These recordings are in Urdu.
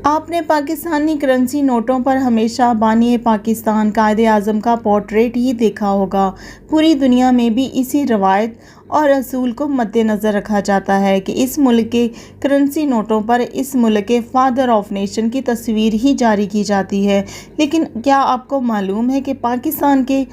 آپ نے پاکستانی کرنسی نوٹوں پر ہمیشہ بانی پاکستان قائد اعظم کا پورٹریٹ ہی دیکھا ہوگا۔ پوری دنیا میں بھی اسی روایت اور اصول کو مد نظر رکھا جاتا ہے کہ اس ملک کے کرنسی نوٹوں پر اس ملک کے فادر آف نیشن کی تصویر ہی جاری کی جاتی ہے۔ لیکن کیا آپ کو معلوم ہے کہ پاکستان کے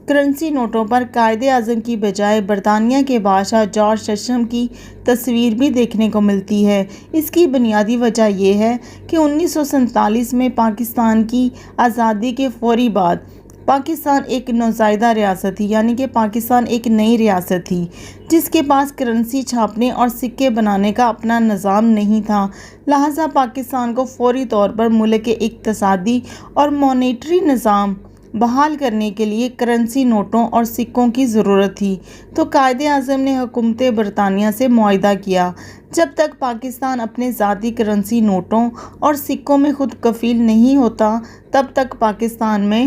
کرنسی نوٹوں پر قائد اعظم کی بجائے برطانیہ کے بادشاہ جارج چھٹم کی تصویر بھی دیکھنے کو ملتی ہے؟ اس کی بنیادی وجہ یہ ہے کہ 1947 میں پاکستان کی آزادی کے فوری بعد پاکستان ایک نوزائیدہ ریاست تھی، یعنی کہ پاکستان ایک نئی ریاست تھی جس کے پاس کرنسی چھاپنے اور سکے بنانے کا اپنا نظام نہیں تھا۔ لہٰذا پاکستان کو فوری طور پر ملک کے اقتصادی اور مانیٹری نظام بحال کرنے کے لیے کرنسی نوٹوں اور سکوں کی ضرورت تھی۔ تو قائد اعظم نے حکومت برطانیہ سے معاہدہ کیا، جب تک پاکستان اپنے ذاتی کرنسی نوٹوں اور سکوں میں خود کفیل نہیں ہوتا تب تک پاکستان میں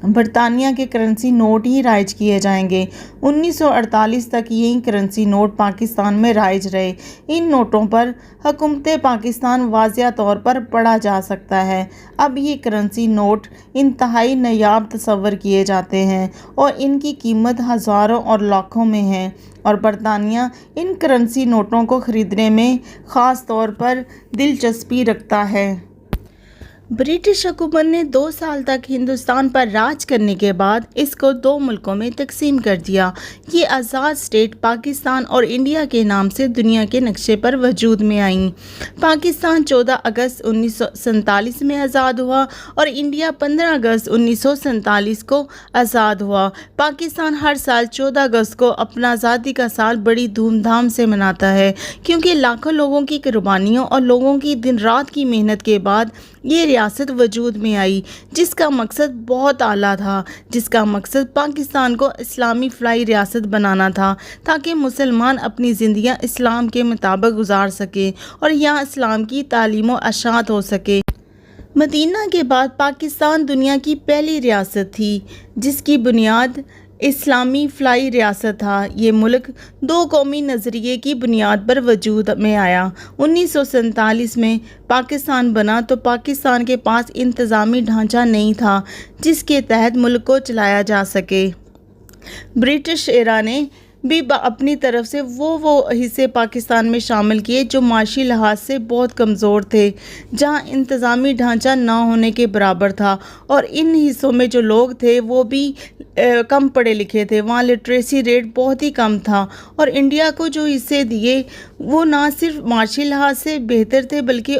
برطانیہ کے کرنسی نوٹ ہی رائج کیے جائیں گے۔ 1948 تک یہی کرنسی نوٹ پاکستان میں رائج رہے۔ ان نوٹوں پر حکومت پاکستان واضح طور پر پڑھا جا سکتا ہے۔ اب یہ کرنسی نوٹ انتہائی نایاب تصور کیے جاتے ہیں اور ان کی قیمت ہزاروں اور لاکھوں میں ہے، اور برطانیہ ان کرنسی نوٹوں کو خریدنے میں خاص طور پر دلچسپی رکھتا ہے۔ برٹش حکومت نے 2 سال تک ہندوستان پر راج کرنے کے بعد اس کو 2 ملکوں میں تقسیم کر دیا۔ یہ آزاد اسٹیٹ پاکستان اور انڈیا کے نام سے دنیا کے نقشے پر وجود میں آئیں۔ پاکستان 14 اگست 1947 میں آزاد ہوا اور انڈیا 15 اگست 1947 کو آزاد ہوا۔ پاکستان ہر سال 14 اگست کو اپنا آزادی کا سال بڑی دھوم دھام سے مناتا ہے، کیونکہ لاکھوں لوگوں کی قربانیوں اور لوگوں کی دن رات کی محنت کے بعد یہ ریاست وجود میں آئی، جس کا مقصد بہت اعلیٰ تھا، جس کا مقصد پاکستان کو اسلامی فلاحی ریاست بنانا تھا تاکہ مسلمان اپنی زندگیاں اسلام کے مطابق گزار سکیں اور یہاں اسلام کی تعلیم و اشاعت ہو سکے۔ مدینہ کے بعد پاکستان دنیا کی پہلی ریاست تھی جس کی بنیاد اسلامی فلاحی ریاست تھا۔ یہ ملک 2 قومی نظریے کی بنیاد پر وجود میں آیا۔ 1947 میں پاکستان بنا تو پاکستان کے پاس انتظامی ڈھانچہ نہیں تھا جس کے تحت ملک کو چلایا جا سکے۔ برٹش ایرا نے بھی اپنی طرف سے وہ حصے پاکستان میں شامل کیے جو معاشی لحاظ سے بہت کمزور تھے، جہاں انتظامی ڈھانچہ نہ ہونے کے برابر تھا، اور ان حصوں میں جو لوگ تھے وہ بھی کم پڑھے لکھے تھے، وہاں لٹریسی ریٹ بہت ہی کم تھا، اور انڈیا کو جو حصے دیے وہ نہ صرف معاشی لحاظ سے بہتر تھے بلکہ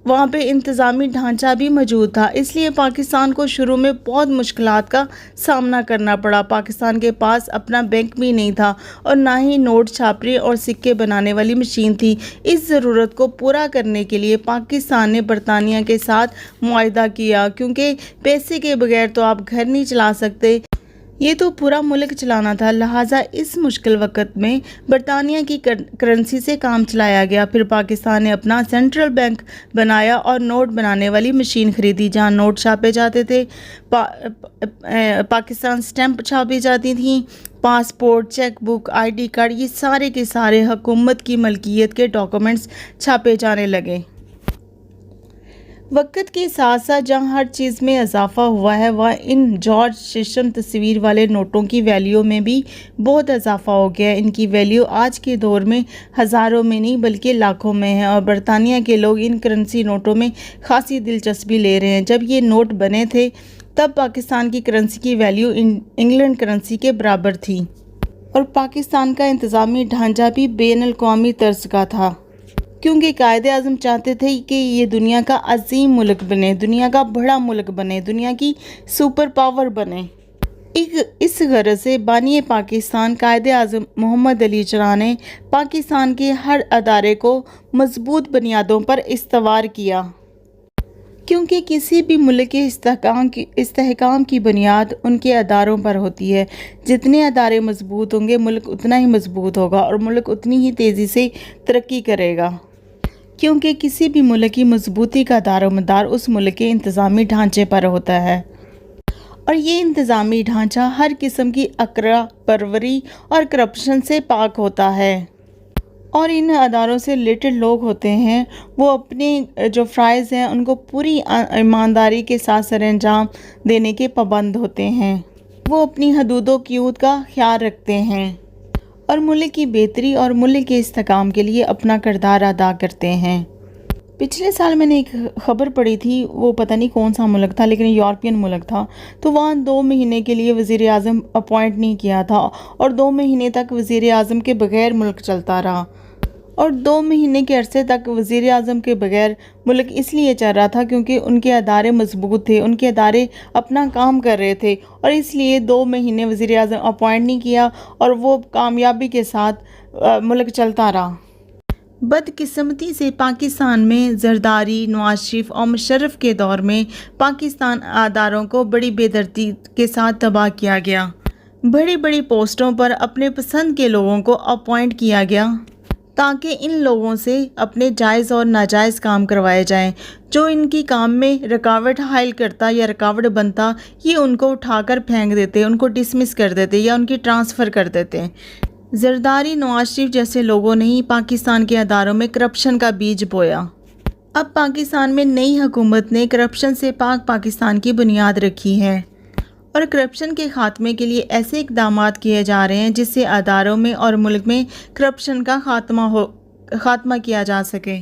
وہاں پہ انتظامی ڈھانچہ بھی موجود تھا۔ اس لیے پاکستان کو شروع میں بہت مشکلات کا سامنا کرنا پڑا۔ پاکستان کے پاس اپنا بینک بھی نہیں تھا اور نہ ہی نوٹ چھاپنے اور سکے بنانے والی مشین تھی۔ اس ضرورت کو پورا کرنے کے لیے پاکستان نے برطانیہ کے ساتھ معاہدہ کیا، کیونکہ پیسے کے بغیر تو آپ گھر نہیں چلا سکتے، یہ تو پورا ملک چلانا تھا۔ لہٰذا اس مشکل وقت میں برطانیہ کی کرنسی سے کام چلایا گیا۔ پھر پاکستان نے اپنا سینٹرل بینک بنایا اور نوٹ بنانے والی مشین خریدی، جہاں نوٹ چھاپے جاتے تھے، پاکستان اسٹیمپ چھاپی جاتی تھیں، passport, cheque book, ID card, یہ سارے کے سارے حکومت کی ملکیت کے ڈاکومنٹس چھاپے جانے لگے۔ وقت کے ساتھ ساتھ جہاں ہر چیز میں اضافہ ہوا ہے، وہاں ان جارج چھٹم تصویر والے نوٹوں کی ویلیو میں بھی بہت اضافہ ہو گیا ہے۔ ان کی ویلیو آج کے دور میں ہزاروں میں نہیں بلکہ لاکھوں میں ہے، اور برطانیہ کے لوگ ان کرنسی نوٹوں میں خاصی دلچسپی لے رہے ہیں۔ جب یہ نوٹ بنے تھے تب پاکستان کی کرنسی کی ویلیو انگلینڈ کرنسی کے برابر تھی، اور پاکستان کا انتظامی ڈھانچہ بھی بین الاقوامی طرز کا تھا، کیونکہ قائد اعظم چاہتے تھے کہ یہ دنیا کا عظیم ملک بنے، دنیا کا بڑا ملک بنے، دنیا کی سپر پاور بنے۔ اس غرض سے بانی پاکستان قائد اعظم محمد علی جناح نے پاکستان کے ہر ادارے کو مضبوط بنیادوں پر استوار کیا، کیونکہ کسی بھی ملک کے استحکام کی بنیاد ان کے اداروں پر ہوتی ہے۔ جتنے ادارے مضبوط ہوں گے ملک اتنا ہی مضبوط ہوگا اور ملک اتنی ہی تیزی سے ترقی کرے گا، کیونکہ کسی بھی ملک کی مضبوطی کا دار و مدار اس ملک کے انتظامی ڈھانچے پر ہوتا ہے، اور یہ انتظامی ڈھانچہ ہر قسم کی اکرا پروری اور کرپشن سے پاک ہوتا ہے۔ اور ان اداروں سے ریلیٹڈ لوگ ہوتے ہیں وہ اپنے جو فرائض ہیں ان کو پوری ایمانداری کے ساتھ سر انجام دینے کے پابند ہوتے ہیں۔ وہ اپنی حدود و قیود کا خیال رکھتے ہیں اور ملک کی بہتری اور ملک کے استحکام کے لیے اپنا کردار ادا کرتے ہیں۔ پچھلے سال میں نے ایک خبر پڑھی تھی، وہ پتہ نہیں کون سا ملک تھا لیکن یورپین ملک تھا، تو وہاں 2 مہینے کے لیے وزیر اعظم اپوائنٹ نہیں کیا تھا اور 2 مہینے تک وزیر اعظم کے بغیر ملک چلتا رہا۔ اور 2 مہینے کے عرصے تک وزیر اعظم کے بغیر ملک اس لیے چل رہا تھا کیونکہ ان کے ادارے مضبوط تھے، ان کے ادارے اپنا کام کر رہے تھے اور اس لیے 2 مہینے وزیر اعظم اپوائنٹ نہیں کیا اور وہ کامیابی کے ساتھ ملک چلتا رہا۔ بدقسمتی سے پاکستان میں زرداری، نواز شریف اور مشرف کے دور میں پاکستان اداروں کو بڑی بے دردی کے ساتھ تباہ کیا گیا۔ بڑی بڑی پوسٹوں پر اپنے پسند کے لوگوں کو اپوائنٹ کیا گیا تاکہ ان لوگوں سے اپنے جائز اور ناجائز کام کروائے جائیں۔ جو ان کی کام میں رکاوٹ حائل کرتا یا رکاوٹ بنتا، یہ ان کو اٹھا کر پھینک دیتے، ان کو ڈسمس کر دیتے یا ان کی ٹرانسفر کر دیتے۔ زرداری، نواز شریف جیسے لوگوں نے ہی پاکستان کے اداروں میں کرپشن کا بیج بویا۔ اب پاکستان میں نئی حکومت نے کرپشن سے پاک پاکستان کی بنیاد رکھی ہے اور کرپشن کے خاتمے کے لیے ایسے اقدامات کیے جا رہے ہیں جس سے اداروں میں اور ملک میں کرپشن کا خاتمہ کیا جا سکے۔